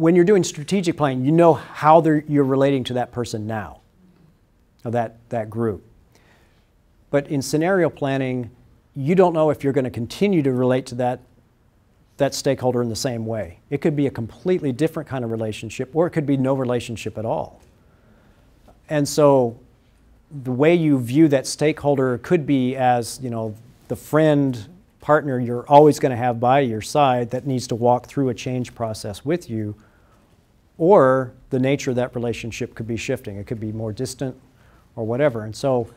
when you're doing strategic planning, you know how you're relating to that person now, or that group. But in scenario planning, you don't know if you're going to continue to relate to that stakeholder in the same way. It could be a completely different kind of relationship, or it could be no relationship at all. And so the way you view that stakeholder could be as, you know, the friend, partner you're always going to have by your side that needs to walk through a change process with you, or the nature of that relationship could be shifting. It could be more distant or whatever. And so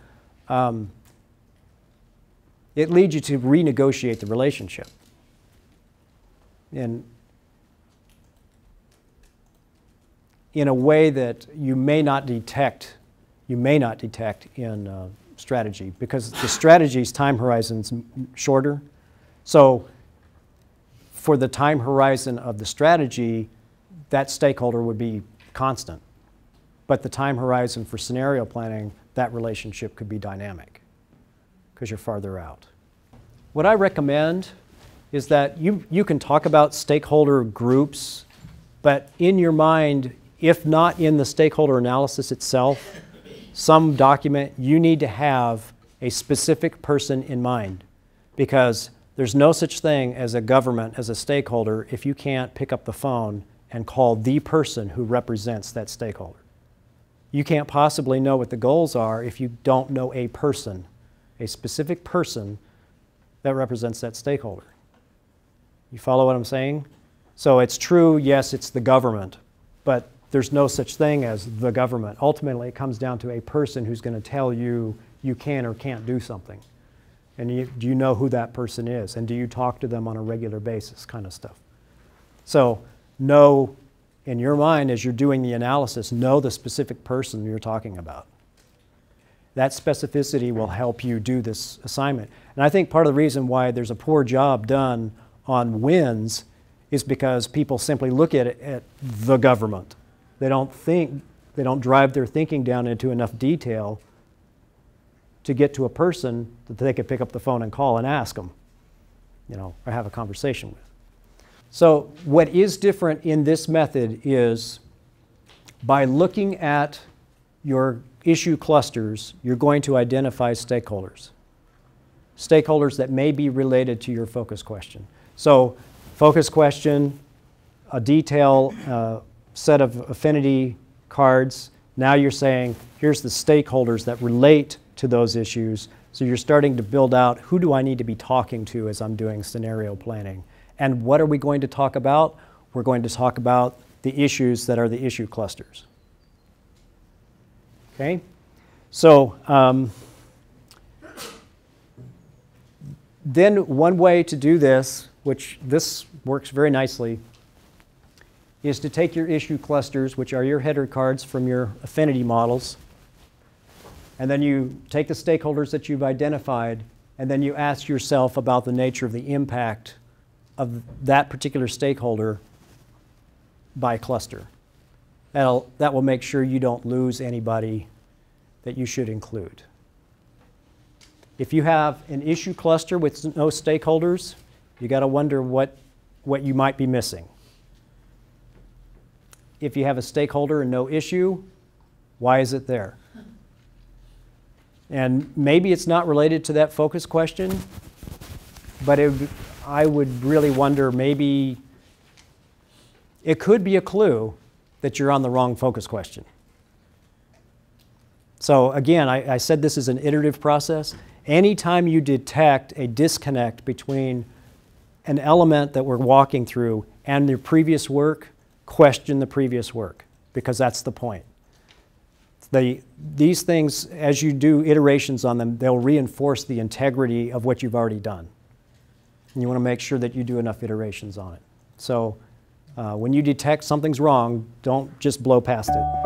it leads you to renegotiate the relationship. In a way that you may not detect in strategy, because the strategy's time horizon's shorter. So for the time horizon of the strategy, that stakeholder would be constant. But the time horizon for scenario planning, that relationship could be dynamic because you're farther out. What I recommend is that you can talk about stakeholder groups, but in your mind, if not in the stakeholder analysis itself, some document, you need to have a specific person in mind, because there's no such thing as a government, as a stakeholder, if you can't pick up the phone and call the person who represents that stakeholder. You can't possibly know what the goals are if you don't know a person, a specific person that represents that stakeholder. You follow what I'm saying? So it's true, yes, it's the government, but there's no such thing as the government. Ultimately, it comes down to a person who's going to tell you you can or can't do something. And do you know who that person is? And do you talk to them on a regular basis, kind of stuff. So know in your mind, as you're doing the analysis, know the specific person you're talking about. That specificity will help you do this assignment. And I think part of the reason why there's a poor job done on wins is because people simply look at it at the government. They don't drive their thinking down into enough detail to get to a person that they could pick up the phone and call and ask them, you know, or have a conversation with. So what is different in this method is by looking at your issue clusters, you're going to identify stakeholders. Stakeholders that may be related to your focus question. So focus question, a detail, set of affinity cards. Now you're saying, here's the stakeholders that relate to those issues. So you're starting to build out, who do I need to be talking to as I'm doing scenario planning? And what are we going to talk about? We're going to talk about the issues that are the issue clusters. Okay? So then one way to do this, which this works very nicely, is to take your issue clusters, which are your header cards from your affinity models, and then you take the stakeholders that you've identified, and then you ask yourself about the nature of the impact of that particular stakeholder by cluster. That will make sure you don't lose anybody that you should include. If you have an issue cluster with no stakeholders, you got to wonder what you might be missing. If you have a stakeholder and no issue, why is it there? And maybe it's not related to that focus question, but I would really wonder, maybe it could be a clue that you're on the wrong focus question. So again, I said this is an iterative process. Anytime you detect a disconnect between an element that we're walking through and your previous work, question the previous work, because that's the point. These things, as you do iterations on them, they'll reinforce the integrity of what you've already done. And you want to make sure that you do enough iterations on it. So when you detect something's wrong, don't just blow past it.